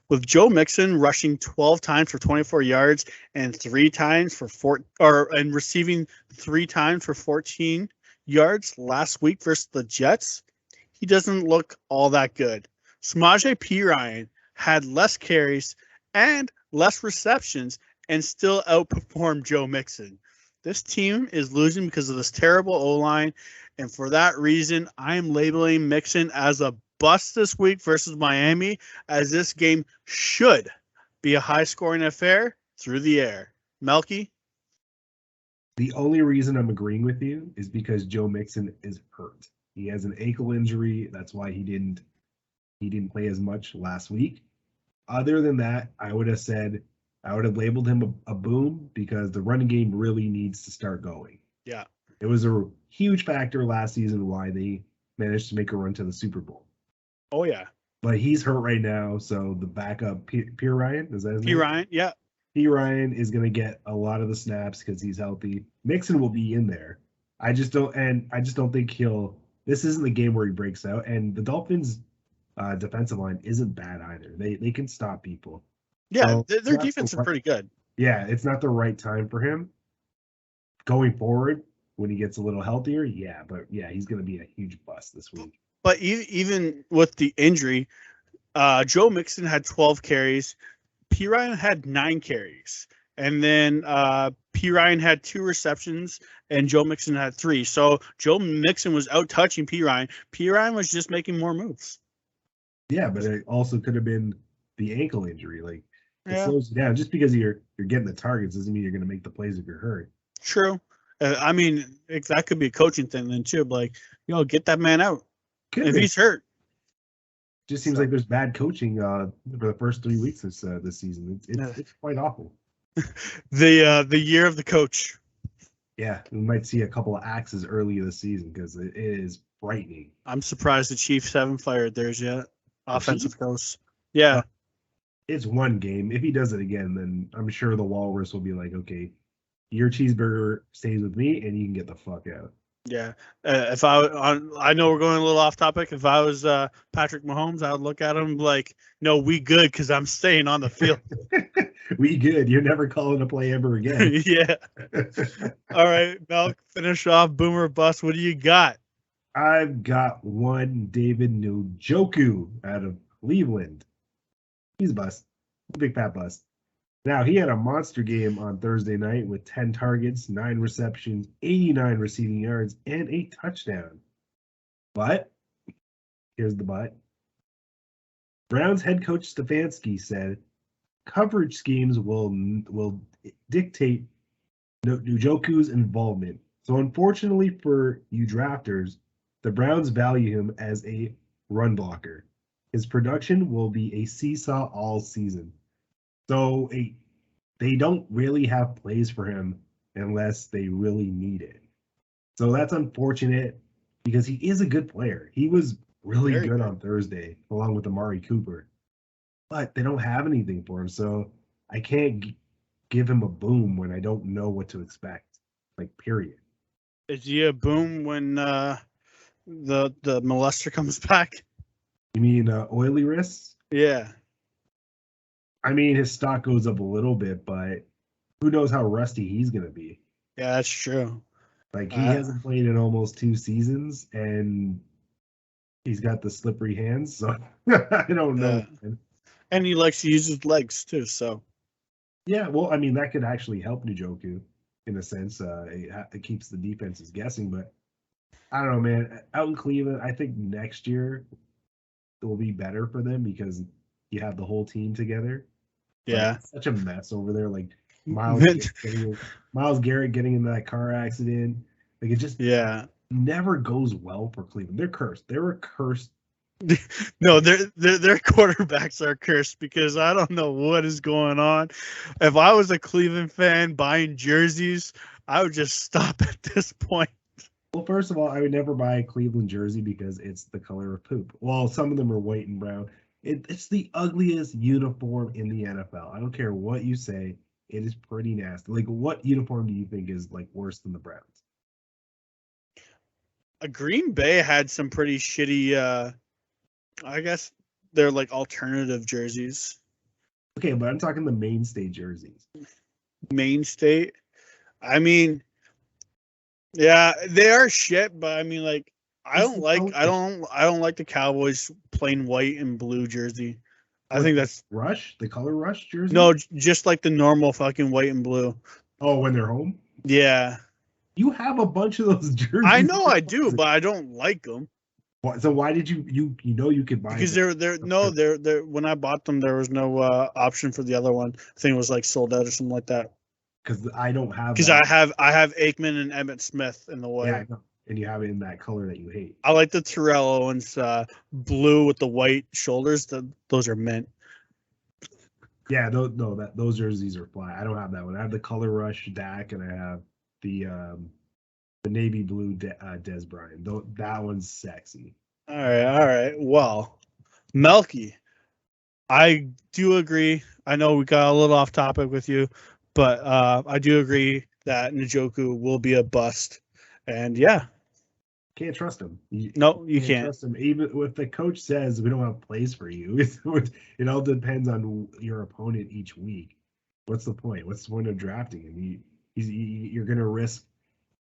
With Joe Mixon rushing 12 times for 24 yards and 3 times for and receiving 3 times for 14 yards last week versus the Jets, he doesn't look all that good. Samaje Perine had less carries and less receptions and still outperformed Joe Mixon. This team is losing because of this terrible O-line, and for that reason, I am labeling Mixon as a bust this week versus Miami, as this game should be a high-scoring affair through the air. Melky? The only reason I'm agreeing with you is because Joe Mixon is hurt. He has an ankle injury. That's why he didn't play as much last week. Other than that, I would have labeled him a boom because the running game really needs to start going. Yeah. It was a huge factor last season why they managed to make a run to the Super Bowl. Oh, yeah. But he's hurt right now, so the backup, Perine, is that his name? Perine, yeah. Perine is going to get a lot of the snaps because he's healthy. Mixon will be in there. I just don't think this isn't the game where he breaks out. And the Dolphins' defensive line isn't bad either. They can stop people. Yeah, so their defense is pretty good. Yeah, it's not the right time for him. Going forward, when he gets a little healthier, he's going to be a huge bust this week. But even with the injury, Joe Mixon had 12 carries. P. Ryan had 9 carries. And then P. Ryan had 2 receptions, and Joe Mixon had 3. So Joe Mixon was out touching P. Ryan. P. Ryan was just making more moves. Yeah, but it also could have been the ankle injury. Like it Yeah, slows you down. Just because you're getting the targets doesn't mean you're going to make the plays if you're hurt. true. I mean, that could be a coaching thing then too. But like, get that man out if he's hurt. Just seems like there's bad coaching for the first 3 weeks this season. It's quite awful. The year of the coach. Yeah, we might see a couple of axes early this season because it is frightening. I'm surprised the Chiefs haven't fired theirs yet. Offensive coach. Yeah. It's one game. If he does it again, then I'm sure the Walrus will be like, okay, your cheeseburger stays with me and you can get the fuck out. Yeah. If I know we're going a little off topic. If I was Patrick Mahomes, I would look at him like, no, we good because I'm staying on the field. We good. You're never calling a play ever again. Yeah. All right, Melk, finish off Boomer Bust. What do you got? I've got one David Njoku out of Cleveland. He's a bust. Big fat bust. Now, he had a monster game on Thursday night with 10 targets, 9 receptions, 89 receiving yards, and a touchdown. But, here's the but. Browns head coach Stefanski said, coverage schemes will dictate Njoku's involvement. So, unfortunately for you drafters, the Browns value him as a run blocker. His production will be a seesaw all season. So they don't really have plays for him unless they really need it. So that's unfortunate because he is a good player. He was really good on Thursday along with Amari Cooper. But they don't have anything for him. So I can't give him a boom when I don't know what to expect. Like, period. Is he a boom when the molester comes back? You mean oily wrists? Yeah. I mean, his stock goes up a little bit, but who knows how rusty he's going to be. Yeah, that's true. Like, he hasn't played in almost 2 seasons, and he's got the slippery hands, so I don't know. And he likes to use his legs, too, so. Yeah, well, I mean, that could actually help Njoku in a sense. It keeps the defenses guessing, but I don't know, man. Out in Cleveland, I think next year it will be better for them because you have the whole team together. Yeah. It's such a mess over there. Like, Myles Garrett getting in that car accident. Like, it just never goes well for Cleveland. They're cursed. They were cursed. No, their quarterbacks are cursed because I don't know what is going on. If I was a Cleveland fan buying jerseys, I would just stop at this point. Well, first of all, I would never buy a Cleveland jersey because it's the color of poop. Well, some of them are white and brown. It's the ugliest uniform in the NFL. I don't care what you say. It is pretty nasty. Like, what uniform do you think is, like, worse than the Browns? Green Bay had some pretty shitty, I guess they're like alternative jerseys. Okay, but I'm talking the main state jerseys. Main state? I mean, yeah, they are shit, but I mean, like, I don't like the Cowboys plain white and blue jersey. I think that's Rush, the color Rush jersey. No, just like the normal fucking white and blue. Oh, when they're home. Yeah, you have a bunch of those jerseys. I know I do, but I don't like them. So why did you know you could buy? Because they're when I bought them, there was no option for the other one. I think it was like sold out or something like that. Because I don't have. Because I have Aikman and Emmitt Smith in the way. Yeah, I know. And you have it in that color that you hate. I like the Terrell Owens blue with the white shoulders. Those are mint. Yeah, those jerseys are fly. I don't have that one. I have the Color Rush Dak, and I have the navy blue Des Bryant. That one's sexy. All right. Well, Melky, I do agree. I know we got a little off topic with you, but I do agree that Njoku will be a bust. And yeah. Can't trust him. You can't trust him. Even if the coach says we don't have plays for you, it all depends on your opponent each week. What's the point? What's the point of drafting him? You're going to risk.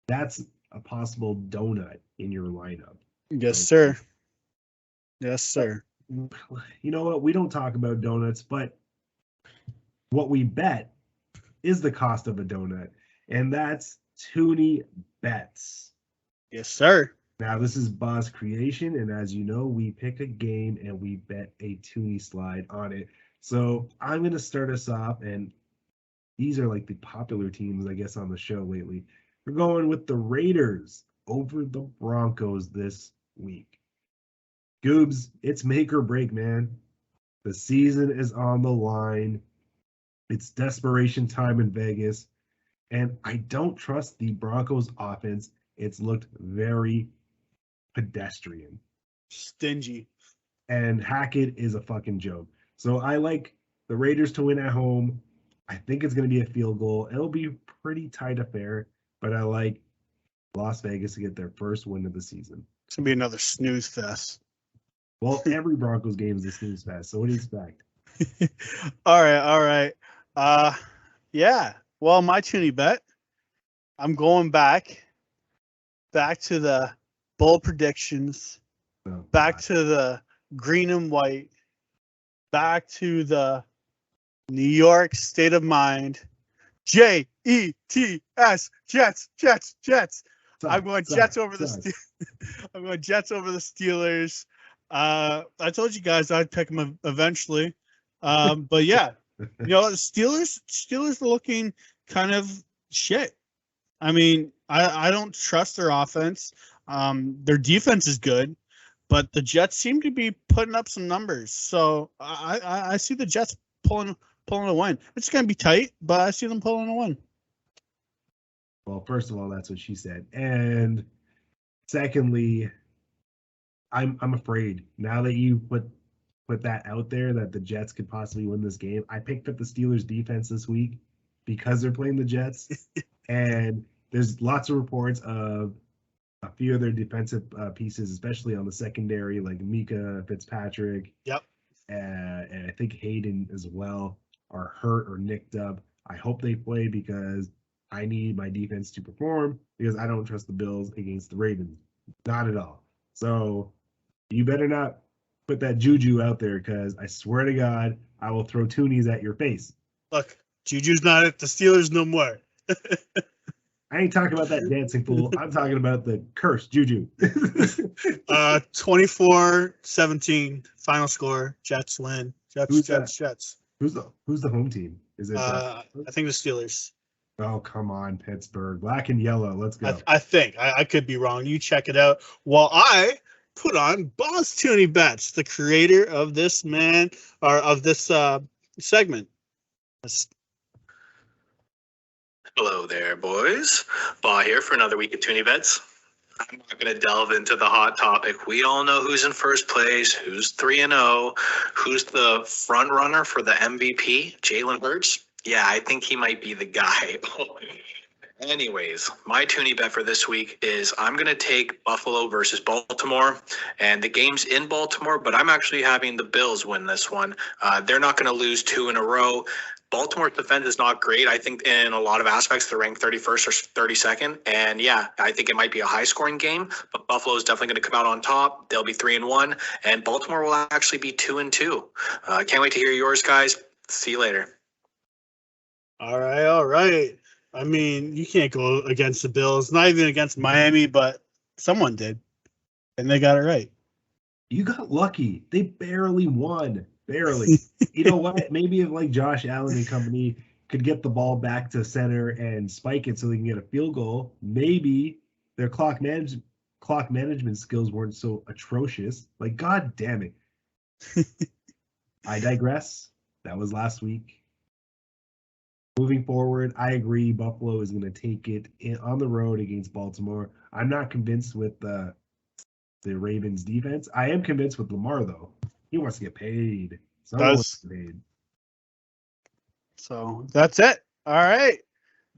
That's a possible donut in your lineup. Yes, sir. Yes, sir. You know what? We don't talk about donuts, but what we bet is the cost of a donut, and that's Toonie Bets. Yes, sir. Now, this is Boss Creation, and as you know, we pick a game and we bet a Toonie slide on it. So I'm going to start us off, and these are like the popular teams, I guess, on the show lately. We're going with the Raiders over the Broncos this week. Goobs, it's make or break, man. The season is on the line. It's desperation time in Vegas. And I don't trust the Broncos offense. It's looked very pedestrian. Stingy. And Hackett is a fucking joke. So I like the Raiders to win at home. I think it's going to be a field goal. It'll be pretty tight affair, but I like Las Vegas to get their first win of the season. It's going to be another snooze fest. Well, every Broncos game is a snooze fest. So what do you expect? All right. Yeah. Well, my Toonie bet, I'm going back to the bold predictions, back to the green and white, back to the New York state of mind. Jets, Jets. I'm going Jets over the Steelers. I told you guys I'd pick them eventually. But yeah, the Steelers are looking kind of shit. I mean, I don't trust their offense. Their defense is good, but the Jets seem to be putting up some numbers. So I see the Jets pulling a win. It's going to be tight, but I see them pulling a win. Well, first of all, that's what she said. And secondly, I'm afraid now that you put that out there that the Jets could possibly win this game. I picked up the Steelers defense this week because they're playing the Jets. And there's lots of reports of a few of their defensive pieces, especially on the secondary, like Mika Fitzpatrick. Yep. And I think Hayden as well are hurt or nicked up. I hope they play because I need my defense to perform because I don't trust the Bills against the Ravens. Not at all. So you better not put that juju out there because I swear to God, I will throw toonies at your face. Look, Juju's not at the Steelers no more. I ain't talking about that dancing fool. I'm talking about the cursed juju. 24-17 final score. Jets win. Jets. Who's the home team? Is it? I think the Steelers. Oh, come on, Pittsburgh. Black and yellow. Let's go. I think. I could be wrong. You check it out. While I put on Boss Toonie Bets, the creator of this segment. Hello there, boys. Ba here for another week of Toonie Bets. I'm not going to delve into the hot topic. We all know who's in first place, who's 3-0, who's the front runner for the MVP, Jalen Hurts. Yeah, I think he might be the guy. Anyways, my Toonie bet for this week is I'm going to take Buffalo versus Baltimore, and the game's in Baltimore, but I'm actually having the Bills win this one. They're not going to lose 2 in a row. Baltimore's defense is not great. I think in a lot of aspects, they're ranked 31st or 32nd. And yeah, I think it might be a high-scoring game, but Buffalo is definitely going to come out on top. They'll be 3-1, and Baltimore will actually be 2-2. Can't wait to hear yours, guys. See you later. All right. I mean, you can't go against the Bills, not even against Miami, but someone did, and they got it right. You got lucky. They barely won. Barely. You know what? Maybe if like Josh Allen and company could get the ball back to center and spike it so they can get a field goal, maybe their clock management skills weren't so atrocious. Like, God damn it. I digress. That was last week. Moving forward, I agree Buffalo is going to take it on the road against Baltimore. I'm not convinced with the Ravens defense. I am convinced with Lamar, though. He wants to get paid. Someone wants to get paid. So that's it. All right.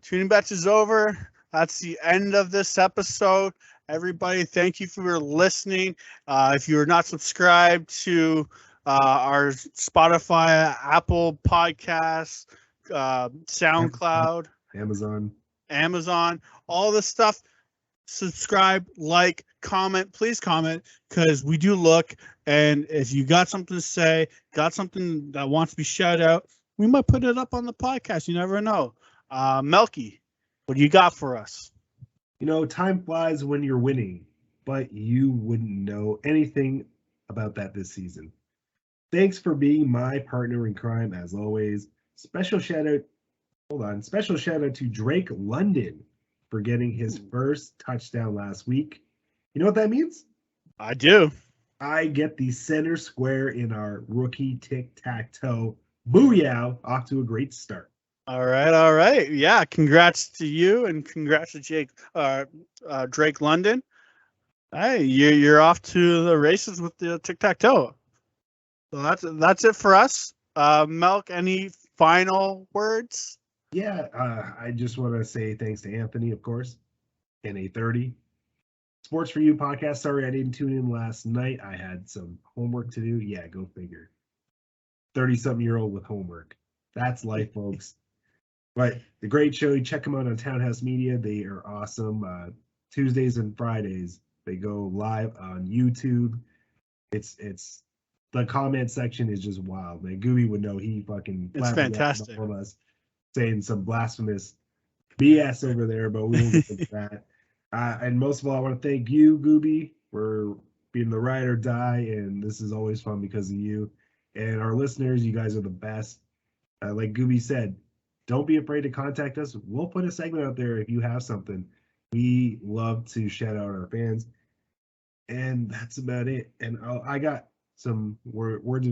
Tuning Bets is over. That's the end of this episode. Everybody, thank you for listening. If you are not subscribed to our Spotify, Apple Podcasts, SoundCloud, Amazon, all this stuff, subscribe, like, comment. Please comment, because we do look. And if you got something to say, got something that wants to be shout out, we might put it up on the podcast. You never know. Melky, what do you got for us? You know, time flies when you're winning, but you wouldn't know anything about that this season. Thanks for being my partner in crime, as always. Special shout out to Drake London for getting his first touchdown last week. You know what that means? I do. I get the center square in our rookie tic-tac-toe. Booyah! Off to a great start. All right. Yeah, congrats to you, and congrats to Drake London. Hey, you're off to the races with the tic-tac-toe. So that's it for us. Melk, any final words? Yeah, I just want to say thanks to Anthony, of course, and A30. Sports for You podcast. Sorry I didn't tune in last night. I had some homework to do. Yeah, go figure. 30-something-year-old with homework. That's life, folks. But the great show, you check them out on Townhouse Media. They are awesome. Tuesdays and Fridays, they go live on YouTube. It's the comment section is just wild, man. Goobie would know. He fucking It's fantastic on us saying some blasphemous BS over there, but we won't get into that. And most of all, I want to thank you, Goobie, for being the ride or die, and this is always fun because of you. And our listeners, you guys are the best. Like Goobie said, don't be afraid to contact us. We'll put a segment out there if you have something. We love to shout out our fans. And that's about it. And I got some words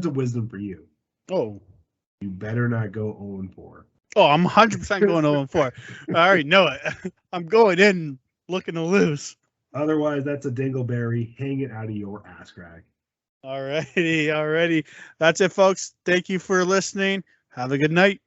of wisdom for you. Oh. You better not go 0-4. Oh, I'm 100% going 0-4. I already know it. I'm going in looking to lose. Otherwise, that's a dingleberry hanging out of your ass crack. Alrighty. That's it, folks. Thank you for listening. Have a good night.